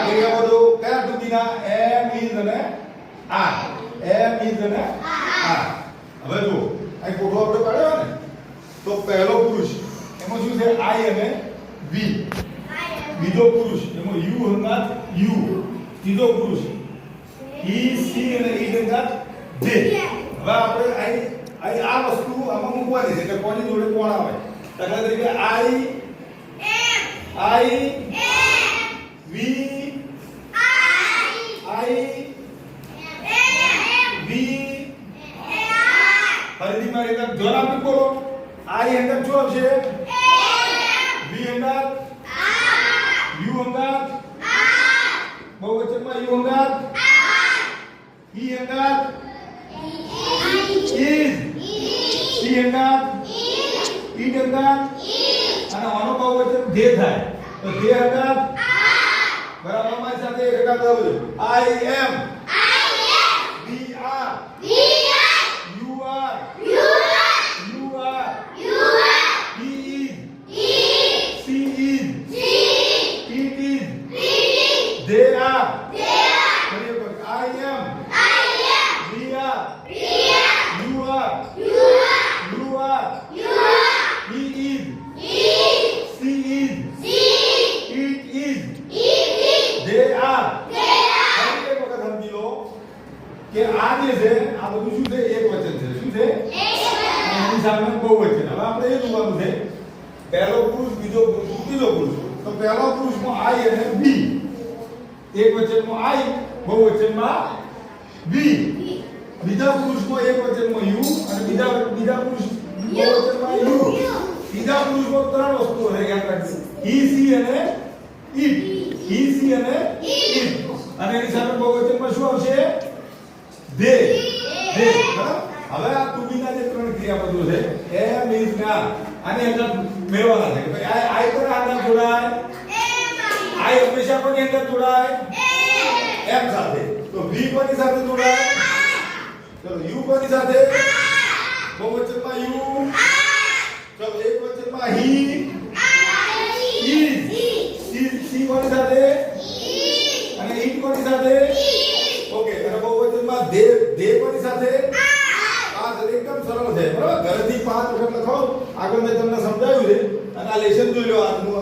ક્રિયાપદો કયા ટુકીના એમ ઇઝ અને R M is અને આર હવે જો આ કોઠો આપણે પાડ્યો ને તો પહેલો પુરુષ એમાં શું છે આઈ અને વી બીજો પુરુષ એમાં યુ હંગાત યુ ત્રીજો પુરુષ હી સી અને ઈ હંગાત જે હવે આપણે આ વસ્તુ આમાં મૂકવાની છે કે કોની જોડે કોણ આવે દાખલા તરીકે આઈ વી ફરીથી મારી અંદર જોર આપી બોલો આઈ અંદર શું આવશે વી અંદર યુ અંદર બહુવચનમાં યુ અંદર ઈ અંદર is સી અંદર ઈ અંદર અને આનો બહુવચન જે થાય તો જે અંદર બરાબર મારી સાથે એકાદ આવજો I am we are you are he is she is it is they are I am we are you are he is she is it is they are એક વખત સમજી લો કે આ જે છે આ બધું શું છે એક વચન છે શું છે એની સામે બહુવચન હવે આપણે એ જોવાનું છે પહેલો પુરુષ બીજો પુરુષ ત્રીજો પુરુષ તો પહેલા પુરુષમાં આઈ અને બી એક વચનમાં આઈ બહુવચનમાં બી બીજા પુરુષમાં એક વચનમાં યુ અને બીજા પુરુષ બહુવચનમાં યુ ત્રીજા પુરુષમાં ત્રણ વસ્તુઓ છે યાદ રાખજો હી સી અને ઈટ હી સી અને ઈટ અને એની સામે બહુવચનમાં શું આવશે they બરાબર હવે આ ટુબીના જે ત્રણ ક્રિયાપદો છે એમ ઇઝ ના આની અંદર મેળવવાના છે કે ભાઈ આઈ પર આના જોડાય આઈ હંમેશા કોની અંદર જોડાય એમ સાથે તો વી કોની સાથે જોડાય ચલો યુ કોની સાથે બહુવચનમાં યુ ચલો એક વચનમાં હી ઇઝ સી કોની સાથે અને ઈટ કોની સાથે ઓકે અને બહુવચનમાં દે કોની સાથે આ એકદમ સરળ છે બરાબર ઘરેથી 5 વખત લખો આગળ મેં તમને સમજાવ્યું છે અને આ લેસન જોઈ લો આજનું